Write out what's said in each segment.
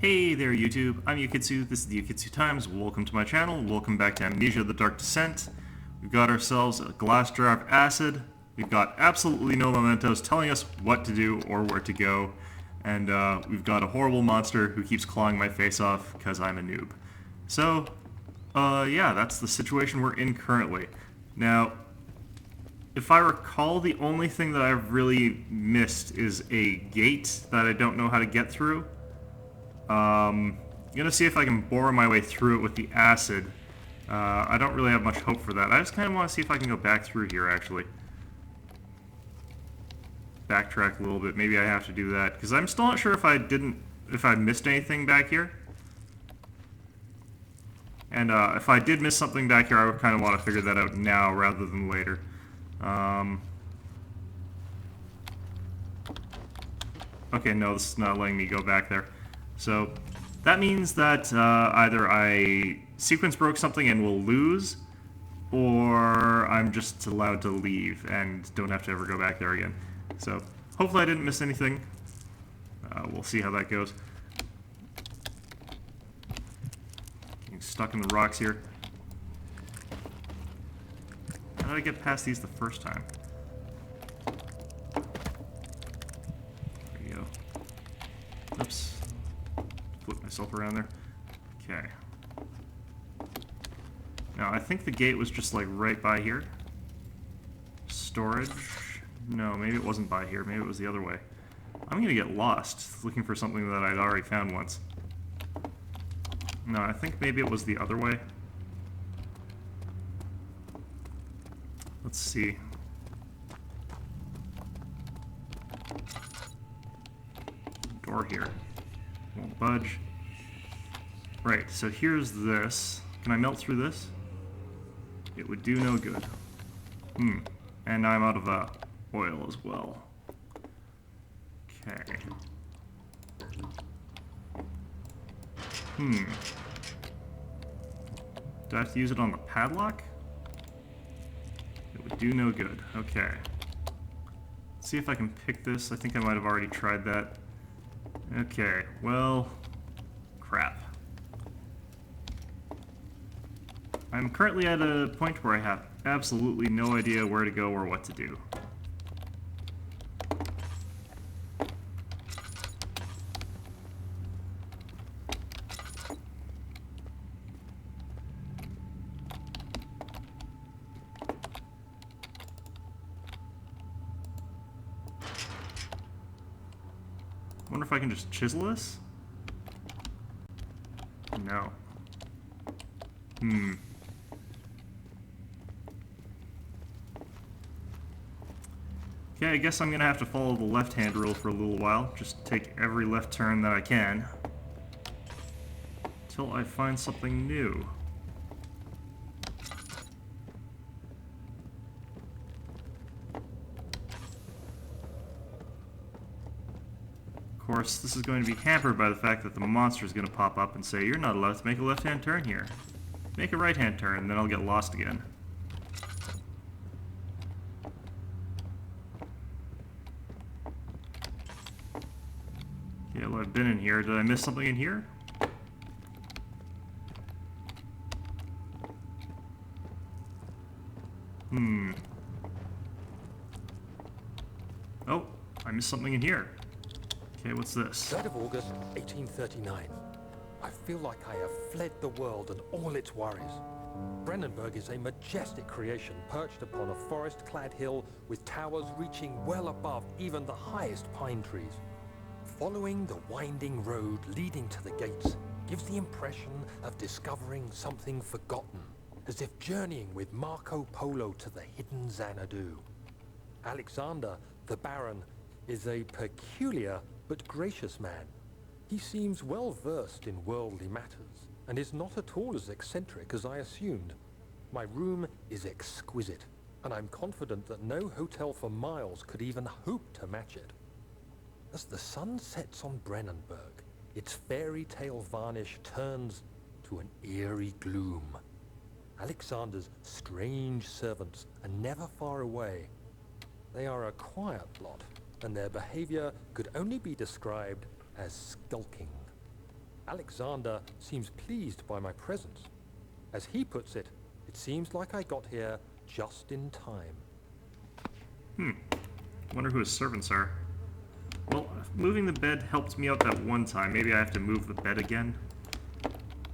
Hey there YouTube, I'm Yukitsu, this is the Yukitsu Times, welcome to my channel, welcome back to Amnesia the Dark Descent. We've got ourselves a glass jar of acid, we've got absolutely no mementos telling us what to do or where to go, and we've got a horrible monster who keeps clawing my face off because I'm a noob. So, yeah, that's the situation we're in currently. Now, if I recall, the only thing that I've really missed is a gate that I don't know how to get through. I'm gonna see if I can bore my way through it with the acid. I don't really have much hope for that. I just kind of want to see if I can go back through here, actually. Backtrack a little bit. Maybe I have to do that, because I'm still not sure if I missed anything back here. And if I did miss something back here, I would kind of want to figure that out now rather than later. Okay, no, this is not letting me go back there. So that means that either I sequence broke something and will lose, or I'm just allowed to leave and don't have to ever go back there again. So hopefully I didn't miss anything. We'll see how that goes. Getting stuck in the rocks here. How did I get past these the first time? There you go. Oops. Flip myself around there. Okay. Now, I think the gate was just like right by here. Storage? No, maybe it wasn't by here. Maybe it was the other way. I'm gonna get lost looking for something that I'd already found once. No, I think maybe it was the other way. Let's see. Door here. Won't budge. Right, so here's this. Can I melt through this? It would do no good. And I'm out of oil as well. Okay. Do I have to use it on the padlock? It would do no good. Okay. Let's see if I can pick this. I think I might have already tried that. Okay, well, crap. I'm currently at a point where I have absolutely no idea where to go or what to do. I wonder if I can just chisel this? No. Okay, I guess I'm gonna have to follow the left-hand rule for a little while. Just take every left turn that I can. Until I find something new. Of course, this is going to be hampered by the fact that the monster is going to pop up and say, "You're not allowed to make a left-hand turn here. Make a right-hand turn," and then I'll get lost again. Yeah, well, I've been in here. Did I miss something in here? Oh, I missed something in here. Okay, what's this? 3rd of August, 1839. I feel like I have fled the world and all its worries. Brennenburg is a majestic creation perched upon a forest-clad hill with towers reaching well above even the highest pine trees. Following the winding road leading to the gates gives the impression of discovering something forgotten, as if journeying with Marco Polo to the hidden Xanadu. Alexander, the Baron, is a peculiar but gracious man. He seems well versed in worldly matters, and is not at all as eccentric as I assumed. My room is exquisite, and I'm confident that no hotel for miles could even hope to match it. As the sun sets on Brennenburg, its fairy tale varnish turns to an eerie gloom. Alexander's strange servants are never far away. They are a quiet lot, and their behavior could only be described as skulking. Alexander seems pleased by my presence. As he puts it, it seems like I got here just in time. Wonder who his servants are. Well, moving the bed helped me out that one time. Maybe I have to move the bed again.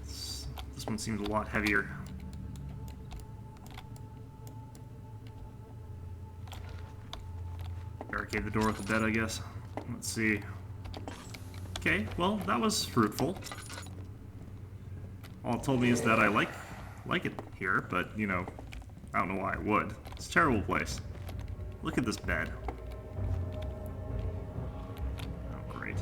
This one seems a lot heavier. Barricade the door with the bed, I guess. Let's see. Okay, well, that was fruitful. All it told me is that I like it here, but, you know, I don't know why I would. It's a terrible place. Look at this bed. Oh, great.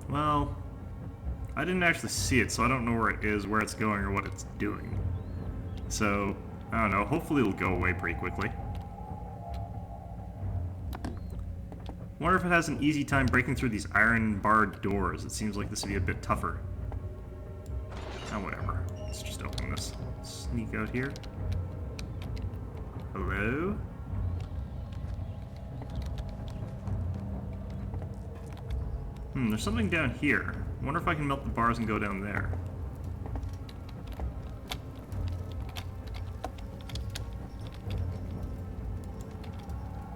Well, I didn't actually see it, so I don't know where it is, where it's going, or what it's doing. So, I don't know, hopefully it'll go away pretty quickly. Wonder if it has an easy time breaking through these iron barred doors. It seems like this would be a bit tougher. Oh, whatever. Let's just open this. Sneak out here. Hello? There's something down here. Wonder if I can melt the bars and go down there.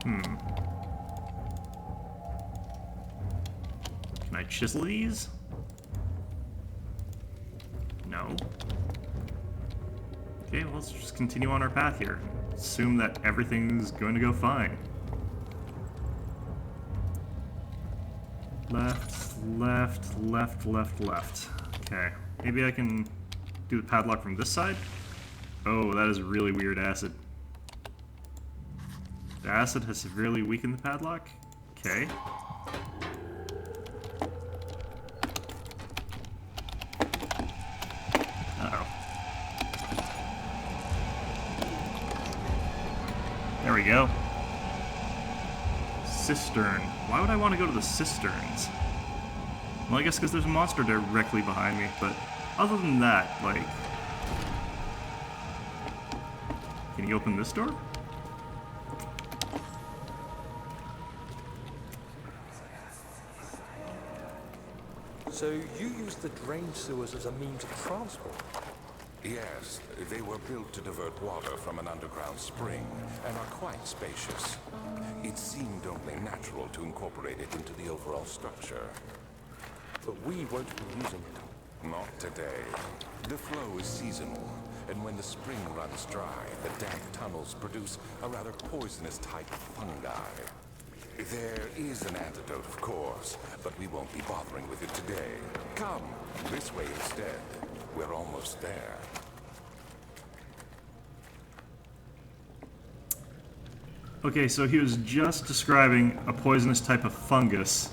Can I chisel these? No. Okay, well, let's just continue on our path here. Assume that everything's going to go fine. Left, left, left, left, left. Okay. Maybe I can do the padlock from this side? Oh, that is really weird acid. The acid has severely weakened the padlock? Okay. Uh-oh. There we go. Cistern. Why would I want to go to the cisterns? Well, I guess because there's a monster directly behind me, but other than that, like... Can you open this door? So you use the drain sewers as a means of transport? Yes, they were built to divert water from an underground spring and are quite spacious. It seemed only natural to incorporate it into the overall structure. But we won't be using it. Not today. The flow is seasonal, and when the spring runs dry, the damp tunnels produce a rather poisonous type of fungi. There is an antidote, of course, but we won't be bothering with it today. Come, this way instead. We're almost there. Okay, so he was just describing a poisonous type of fungus,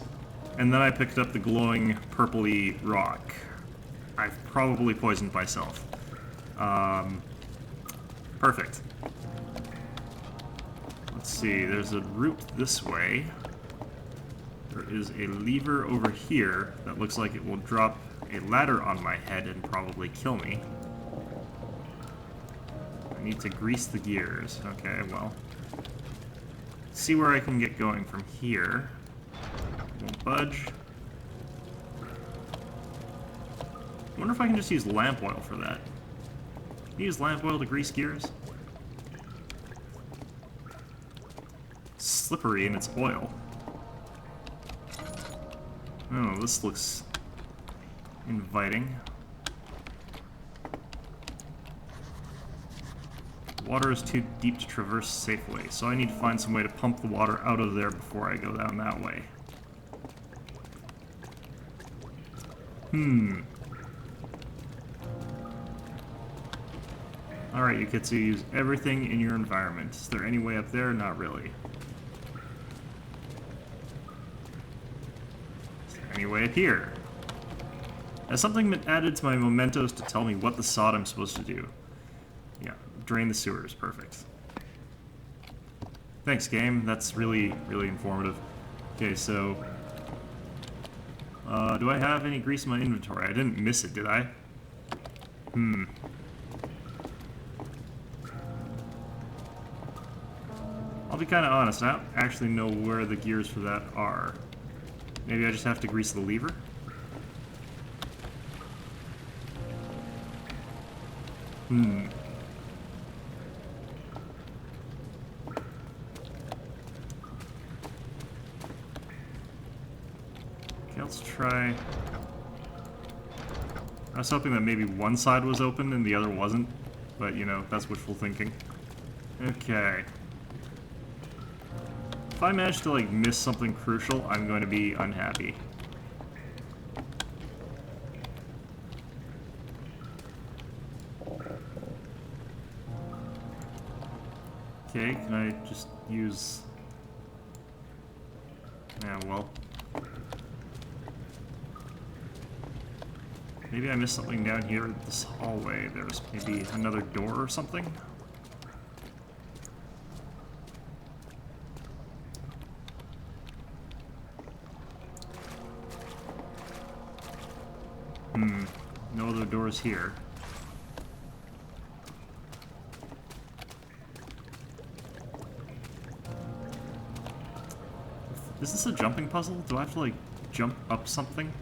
and then I picked up the glowing purpley rock. I've probably poisoned myself. Perfect. Let's see, there's a route this way. There is a lever over here that looks like it will drop a ladder on my head and probably kill me. I need to grease the gears. Okay, well. See where I can get going from here. Won't budge. Wonder if I can just use lamp oil for that. Can you use lamp oil to grease gears? Slippery in its oil. Oh, this looks inviting. Water is too deep to traverse safely, so I need to find some way to pump the water out of there before I go down that way. Alright, Yukitsu, use everything in your environment. Is there any way up there? Not really. Is there any way up here? Has something been added to my mementos to tell me what the sod I'm supposed to do? Yeah, drain the sewers. Perfect. Thanks, game. That's really, really informative. Okay, so... do I have any grease in my inventory? I didn't miss it, did I? I'll be kind of honest, I don't actually know where the gears for that are. Maybe I just have to grease the lever? Hmm. Okay, let's try... I was hoping that maybe one side was open and the other wasn't, but you know, that's wishful thinking. Okay. If I manage to like miss something crucial, I'm going to be unhappy. Okay, can I just use... Yeah, well... Maybe I missed something down here in this hallway. There's maybe another door or something? No other doors here. Is this a jumping puzzle? Do I have to, like, jump up something?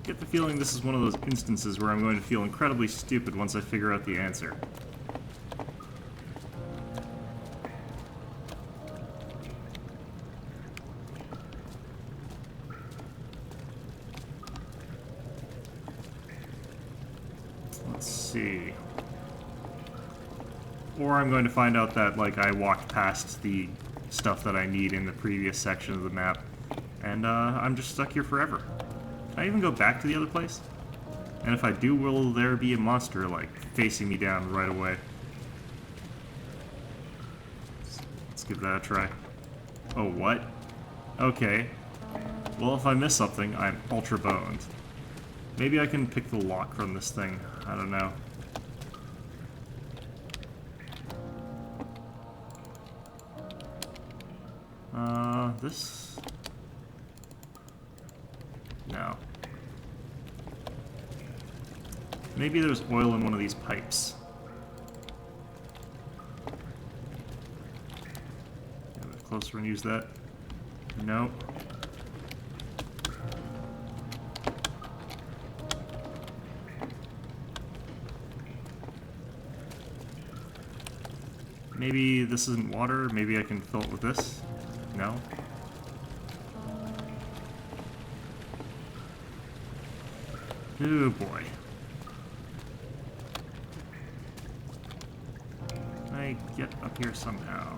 Get the feeling this is one of those instances where I'm going to feel incredibly stupid once I figure out the answer. Let's see. Or I'm going to find out that, like, I walked past the stuff that I need in the previous section of the map, and I'm just stuck here forever. Can I even go back to the other place? And if I do, will there be a monster, like, facing me down right away? Let's give that a try. Oh, what? Okay. Well, if I miss something, I'm ultra boned. Maybe I can pick the lock from this thing. I don't know. This? No. Maybe there's oil in one of these pipes. Get a bit closer and use that. No. Maybe this isn't water. Maybe I can fill it with this. No. Oh boy. Can I get up here somehow?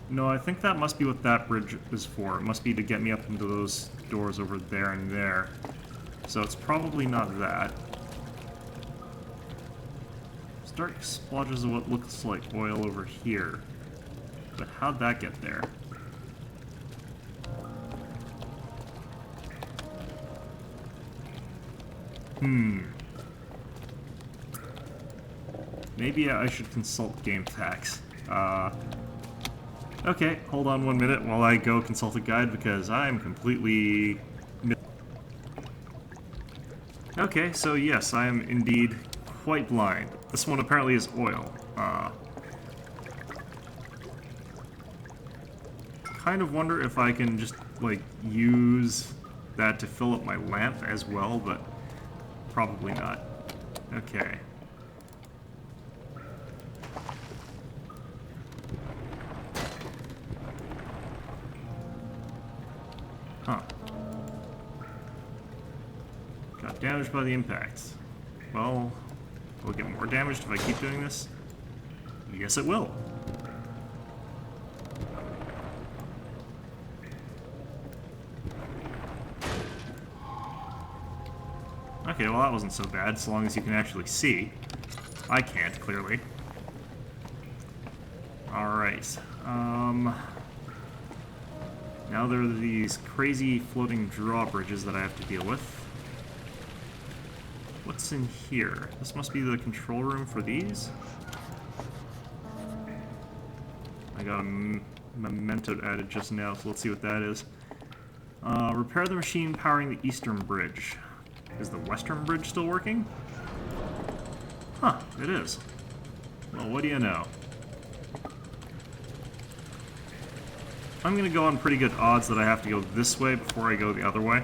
No, I think that must be what that bridge is for. It must be to get me up into those doors over there and there. So it's probably not that. There's dark splotches of what looks like oil over here. But how'd that get there? Maybe I should consult game facts. Okay, hold on 1 minute while I go consult a guide because I'm completely... Okay, so yes, I am indeed quite blind. This one apparently is oil. Kind of wonder if I can just, like, use that to fill up my lamp as well, but probably not. Okay. Huh. Got damaged by the impact. Well, will it get more damaged if I keep doing this? I guess it will. Okay, well that wasn't so bad, so long as you can actually see. I can't, clearly. Alright, now there are these crazy floating drawbridges that I have to deal with. What's in here? This must be the control room for these? I got a memento added just now, so let's see what that is. Repair the machine powering the eastern bridge. Is the western bridge still working? Huh, it is. Well, what do you know? I'm gonna go on pretty good odds that I have to go this way before I go the other way.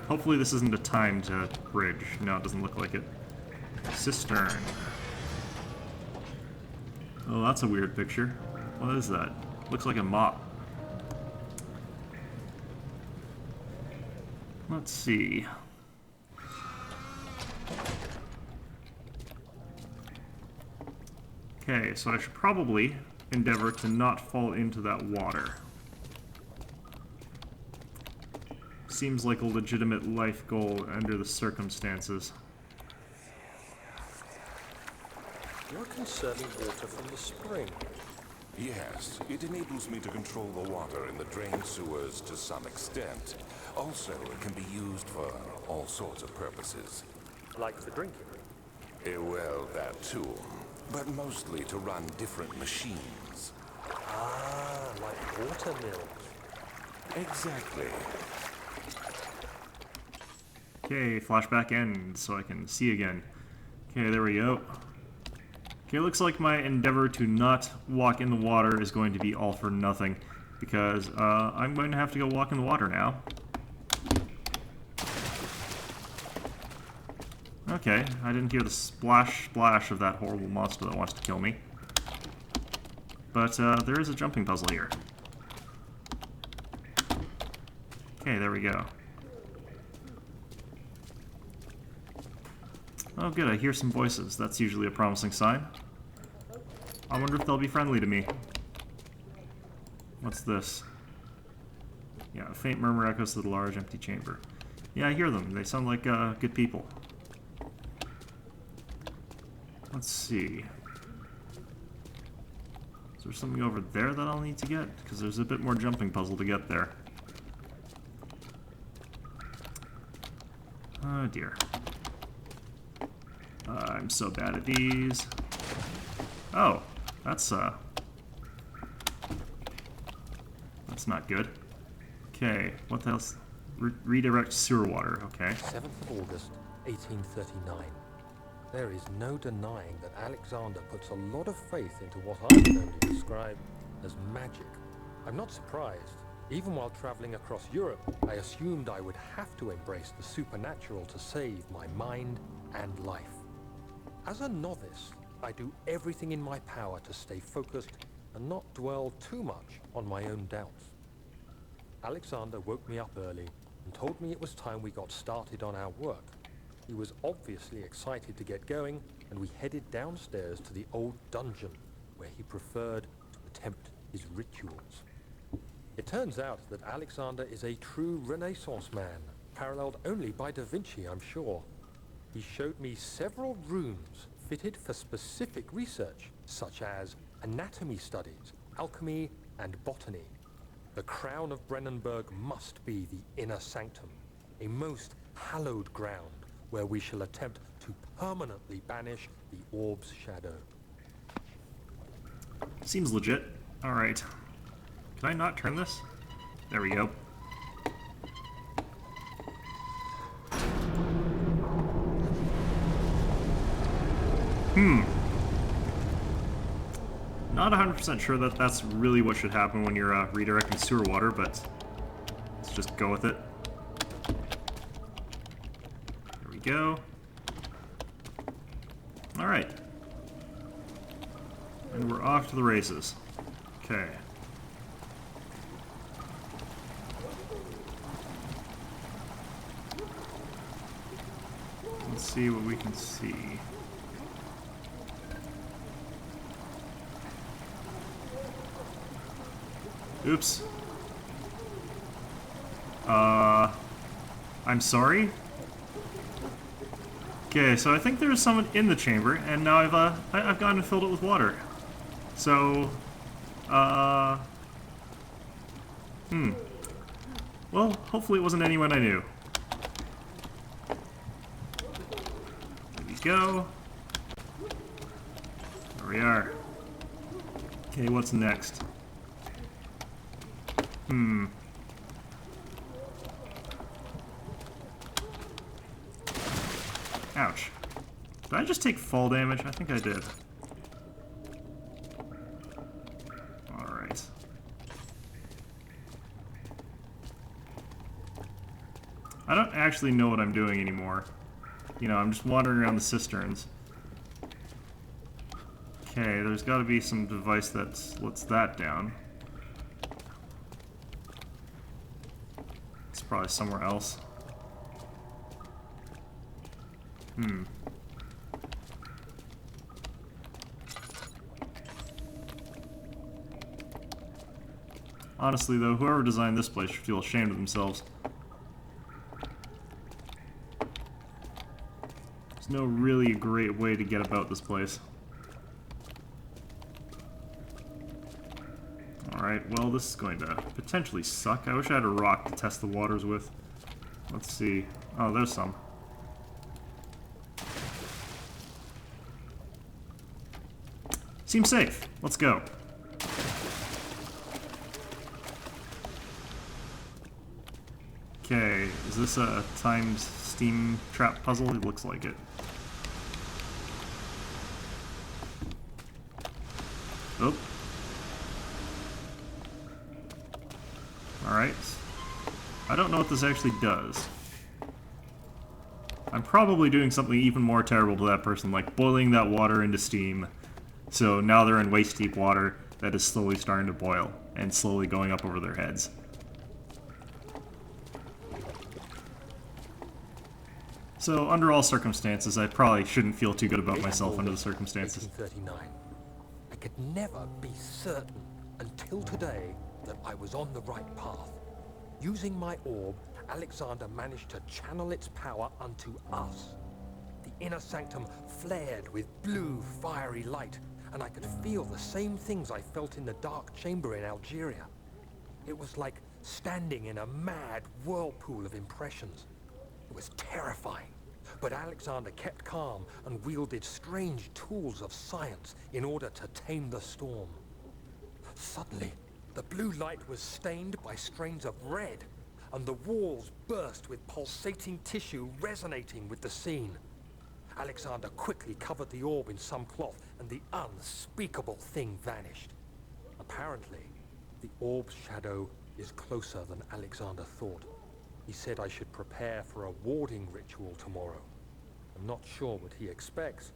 Hopefully this isn't a timed bridge. No, it doesn't look like it. Cistern. Oh, that's a weird picture. What is that? Looks like a mop. Let's see. Okay, so I should probably endeavor to not fall into that water. Seems like a legitimate life goal under the circumstances. You're conserving water from the spring. Yes, it enables me to control the water in the drain sewers to some extent. Also, it can be used for all sorts of purposes. Like for drinking. Well, that too. But mostly to run different machines. Ah, like water mills. Exactly. Okay, flashback ends so I can see again. Okay, there we go. Okay, looks like my endeavor to not walk in the water is going to be all for nothing, because I'm going to have to go walk in the water now. Okay, I didn't hear the splash splash of that horrible monster that wants to kill me. But there is a jumping puzzle here. Okay, there we go. Oh good, I hear some voices. That's usually a promising sign. I wonder if they'll be friendly to me. What's this? Yeah, a faint murmur echoes to the large empty chamber. Yeah, I hear them. They sound like good people. Let's see. Is there something over there that I'll need to get? Because there's a bit more jumping puzzle to get there. Oh dear. I'm so bad at these. Oh, that's not good. Okay, what else? Redirect sewer water, okay. 7th of August, 1839. There is no denying that Alexander puts a lot of faith into what I can only describe as magic. I'm not surprised. Even while traveling across Europe, I assumed I would have to embrace the supernatural to save my mind and life. As a novice, I do everything in my power to stay focused and not dwell too much on my own doubts. Alexander woke me up early and told me it was time we got started on our work. He was obviously excited to get going, and we headed downstairs to the old dungeon, where he preferred to attempt his rituals. It turns out that Alexander is a true Renaissance man, paralleled only by Da Vinci, I'm sure. He showed me several rooms fitted for specific research, such as anatomy studies, alchemy, and botany. The crown of Brennenburg must be the inner sanctum, a most hallowed ground where we shall attempt to permanently banish the orb's shadow. Seems legit. Alright. Can I not turn this? There we go. Not 100% sure that that's really what should happen when you're redirecting sewer water, but let's just go with it. There we go. Alright. And we're off to the races. Okay. Let's see what we can see. Oops. I'm sorry? Okay, so I think there's someone in the chamber, and now I've gone and filled it with water. So, well, hopefully it wasn't anyone I knew. There we go. There we are. Okay, what's next? Ouch. Did I just take fall damage? I think I did. Alright. I don't actually know what I'm doing anymore. You know, I'm just wandering around the cisterns. Okay, there's got to be some device that lets that down. It's probably somewhere else. Honestly, though, whoever designed this place should feel ashamed of themselves. There's no really great way to get about this place. Alright, well, this is going to potentially suck. I wish I had a rock to test the waters with. Let's see. Oh, there's some. Seems safe. Let's go. Okay, is this a timed steam trap puzzle? It looks like it. Oh. Alright. I don't know what this actually does. I'm probably doing something even more terrible to that person, like boiling that water into steam. So now they're in waist-deep water that is slowly starting to boil and slowly going up over their heads. So, under all circumstances, I probably shouldn't feel too good about myself under the circumstances. 1839. I could never be certain until today that I was on the right path. Using my orb, Alexander managed to channel its power unto us. The inner sanctum flared with blue, fiery light, and I could feel the same things I felt in the dark chamber in Algeria. It was like standing in a mad whirlpool of impressions. It was terrifying, but Alexander kept calm and wielded strange tools of science in order to tame the storm. Suddenly, the blue light was stained by strains of red, and the walls burst with pulsating tissue resonating with the scene. Alexander quickly covered the orb in some cloth, and the unspeakable thing vanished. Apparently, the orb's shadow is closer than Alexander thought. He said I should prepare for a warding ritual tomorrow. I'm not sure what he expects,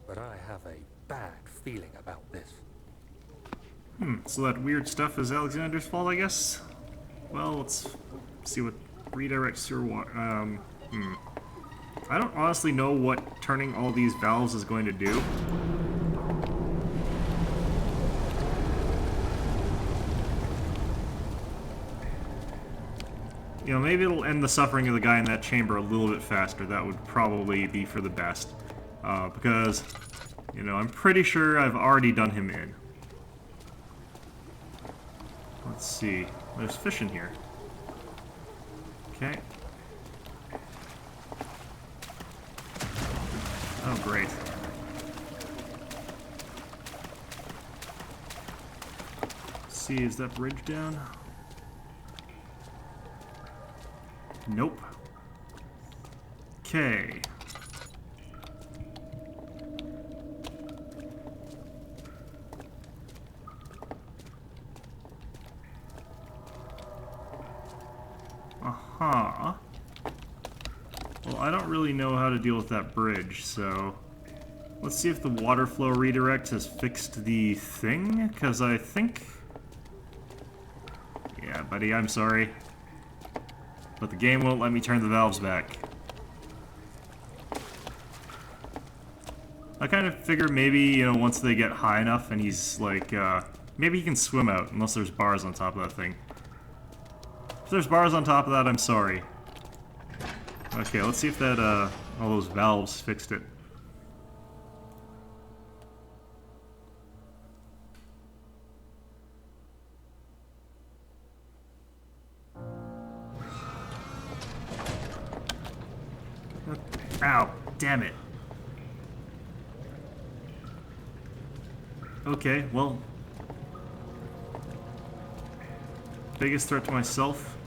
but I have a bad feeling about this. So that weird stuff is Alexander's fault, I guess? Well, let's see what redirects your water. I don't honestly know what turning all these valves is going to do. You know, maybe it'll end the suffering of the guy in that chamber a little bit faster. That would probably be for the best. Because, you know, I'm pretty sure I've already done him in. Let's see. There's fish in here. Okay. Oh, great. Let's see, is that bridge down? Nope. Okay. Well, I don't really know how to deal with that bridge, so let's see if the water flow redirect has fixed the thing, because I think... Yeah, buddy, I'm sorry. But the game won't let me turn the valves back. I kind of figure maybe, you know, once they get high enough and he's like, maybe he can swim out, unless there's bars on top of that thing. If there's bars on top of that, I'm sorry. Okay, let's see if that, all those valves fixed it. Ow, damn it. Okay, well. Biggest threat to myself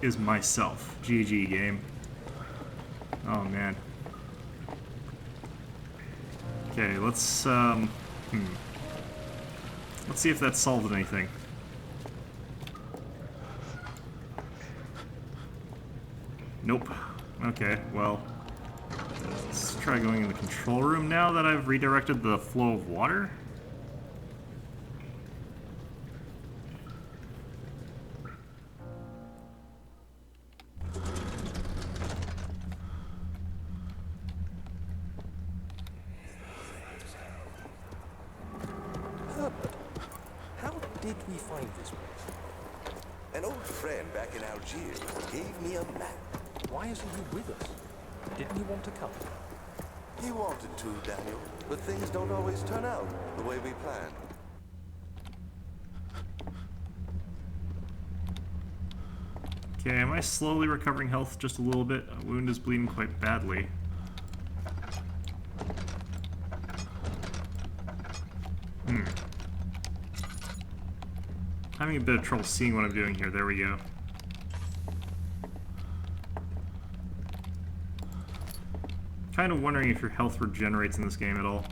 is myself. GG game. Oh man. Okay, let's see if that solved anything. Nope. Okay, well, let's try going in the control room now that I've redirected the flow of water. Herbert, how did we find this place? An old friend back in Algiers gave me a map. Why isn't he with us? Didn't he want to come? He wanted to, Daniel, but things don't always turn out the way we planned. Okay, am I slowly recovering health just a little bit? A wound is bleeding quite badly. Having a bit of trouble seeing what I'm doing here. There we go. Kind of wondering if your health regenerates in this game at all.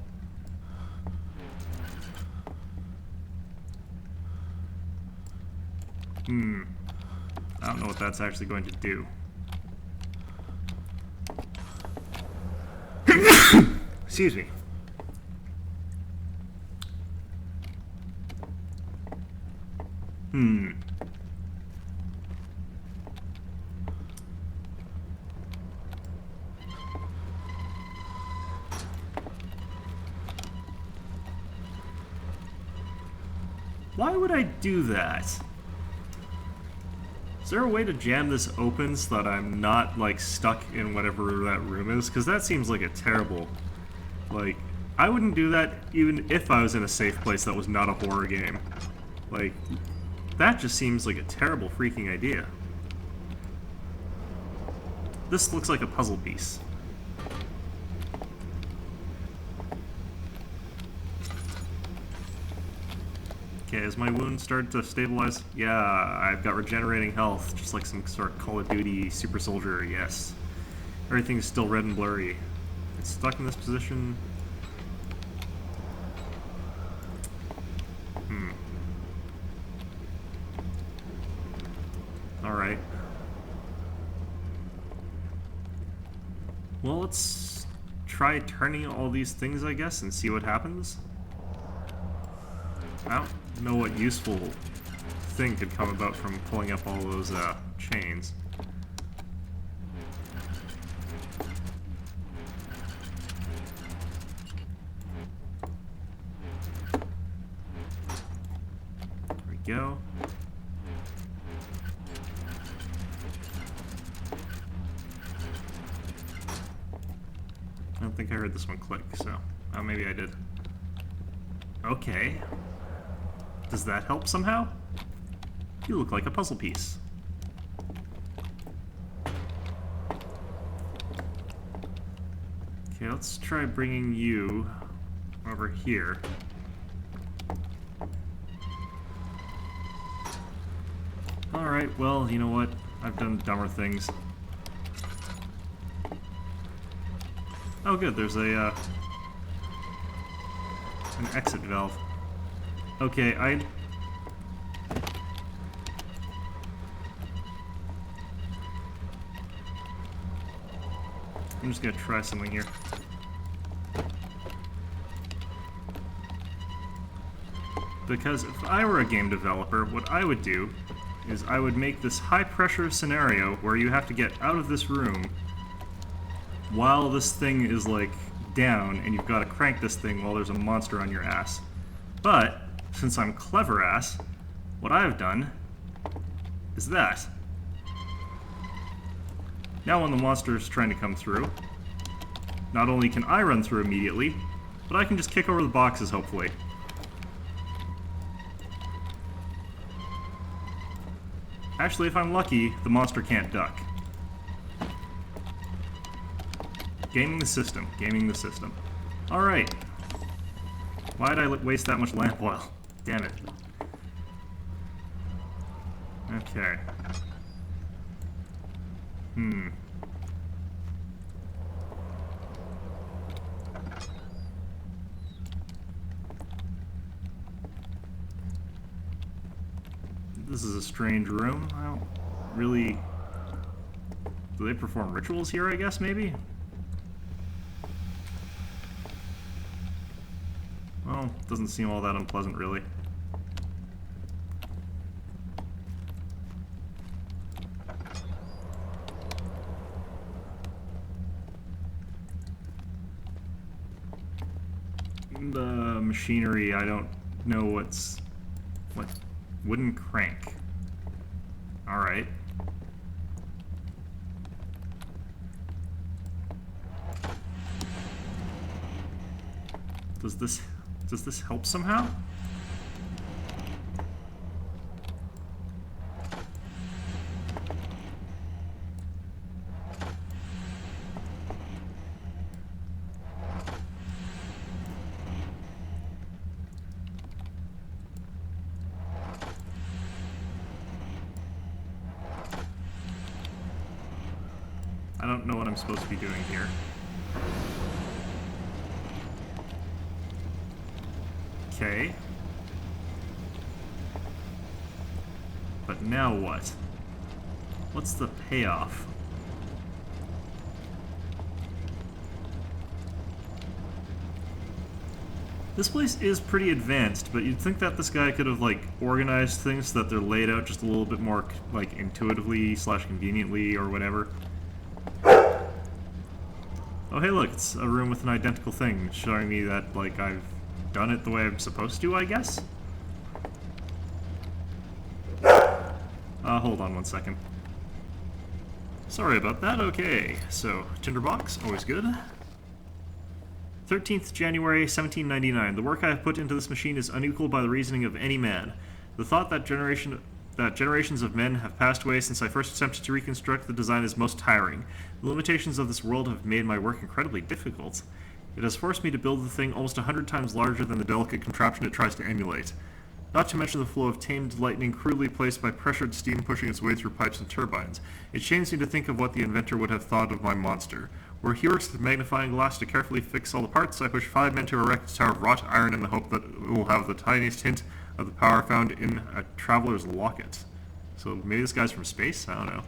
I don't know what that's actually going to do. Excuse me. Why would I do that? Is there a way to jam this open so that I'm not, like, stuck in whatever that room is? Because that seems like a terrible... Like, I wouldn't do that even if I was in a safe place that was not a horror game. Like, that just seems like a terrible freaking idea. This looks like a puzzle piece. Okay, has my wound started to stabilize? Yeah, I've got regenerating health, just like some sort of Call of Duty super soldier, yes. Everything's still red and blurry. It's stuck in this position. Alright. Well, let's try turning all these things, I guess, and see what happens. I don't know what useful thing could come about from pulling up all those chains. There we go. I don't think I heard this one click, so... Oh, maybe I did. Okay. Does that help somehow? You look like a puzzle piece. Okay, let's try bringing you over here. Alright, well, you know what? I've done dumber things. Oh good, there's a, an exit valve. Okay, I'm just gonna try something here. Because if I were a game developer, what I would do is I would make this high-pressure scenario where you have to get out of this room while this thing is, like, down, and you've got to crank this thing while there's a monster on your ass. But since I'm clever ass, what I've done is that. Now when the monster is trying to come through, not only can I run through immediately, but I can just kick over the boxes, hopefully. Actually, if I'm lucky, the monster can't duck. Gaming the system, gaming the system. Alright. Why did I waste that much lamp oil? Damn it. Okay. This is a strange room. I don't really... Do they perform rituals here, I guess, maybe? Well, doesn't seem all that unpleasant, really. The machinery, I don't know what's... What? Wooden crank. Alright. Does this help somehow? I don't know what I'm supposed to be doing here. Okay. But now what? What's the payoff? This place is pretty advanced, but you'd think that this guy could have, like, organized things so that they're laid out just a little bit more, like, intuitively / conveniently or whatever. Oh, hey, look, it's a room with an identical thing, showing me that, like, I've done it the way I'm supposed to, I guess? Hold on one second. Sorry about that, okay. So, tinderbox, always good. 13th January, 1799. The work I have put into this machine is unequaled by the reasoning of any man. The thought that generations of men have passed away since I first attempted to reconstruct the design is most tiring. The limitations of this world have made my work incredibly difficult. It has forced me to build the thing almost 100 times larger than the delicate contraption it tries to emulate. Not to mention the flow of tamed lightning crudely placed by pressured steam pushing its way through pipes and turbines. It shames me to think of what the inventor would have thought of my monster. Where he works with magnifying glass to carefully fix all the parts, I push 5 men to erect a tower of wrought iron in the hope that it will have the tiniest hint of the power found in a traveler's locket. So maybe this guy's from space? I don't know.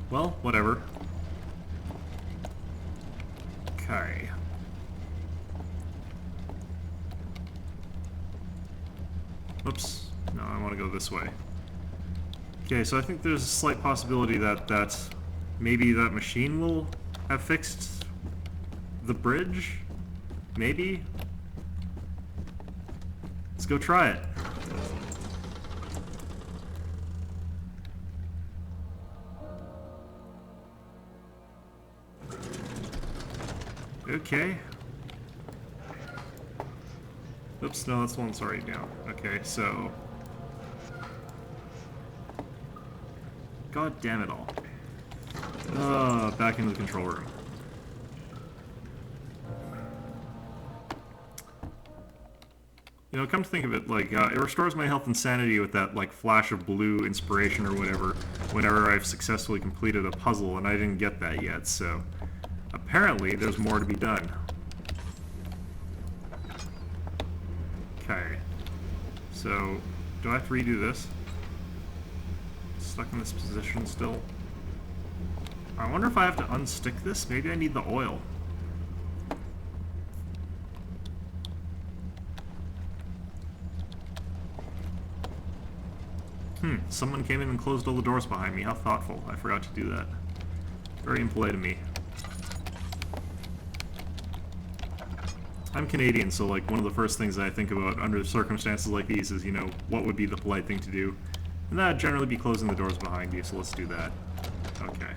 Well, whatever. Okay. Oops. No, I want to go this way. Okay, so I think there's a slight possibility that maybe that machine will have fixed the bridge? Maybe? Let's go try it. Okay. Oops, no, that's the one that's already down. Okay, so... God damn it all. Back into the control room. You know, come to think of it, like, it restores my health and sanity with that, like, flash of blue inspiration or whatever, whenever I've successfully completed a puzzle, and I didn't get that yet, so... Apparently, there's more to be done. Okay. So, do I have to redo this? Stuck in this position still? I wonder if I have to unstick this? Maybe I need the oil. Someone came in and closed all the doors behind me. How thoughtful. I forgot to do that. Very impolite of me. I'm Canadian, so like one of the first things that I think about under circumstances like these is, you know, what would be the polite thing to do? And that'd generally be closing the doors behind you, so let's do that. Okay.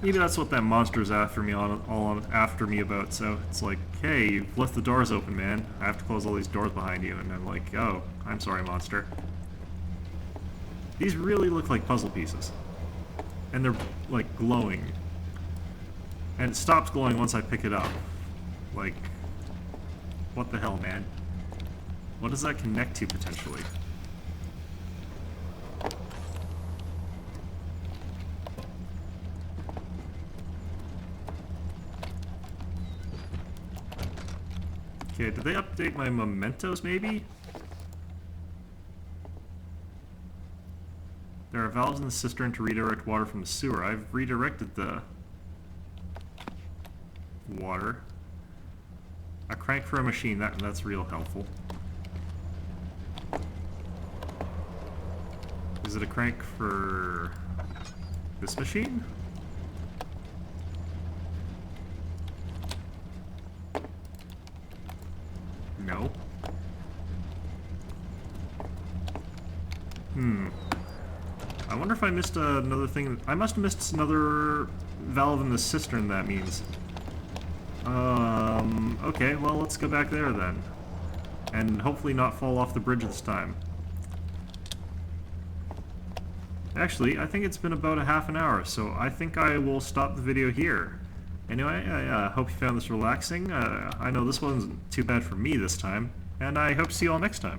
Maybe that's what that monster's after me after me about, so it's like, hey, you've left the doors open, man. I have to close all these doors behind you, and I'm like, oh, I'm sorry, monster. These really look like puzzle pieces. And they're, like, glowing. And it stops glowing once I pick it up. Like, what the hell, man? What does that connect to, potentially? Okay, did they update my mementos, maybe? There are valves in the cistern to redirect water from the sewer. I've redirected the water. A crank for a machine, that's real helpful. Is it a crank for this machine? No. I wonder if I missed another thing. I must have missed another valve in the cistern, that means. Okay, well, let's go back there then. And hopefully not fall off the bridge this time. Actually, I think it's been about a half an hour, so I think I will stop the video here. Anyway, I hope you found this relaxing. I know this wasn't too bad for me this time, and I hope to see you all next time.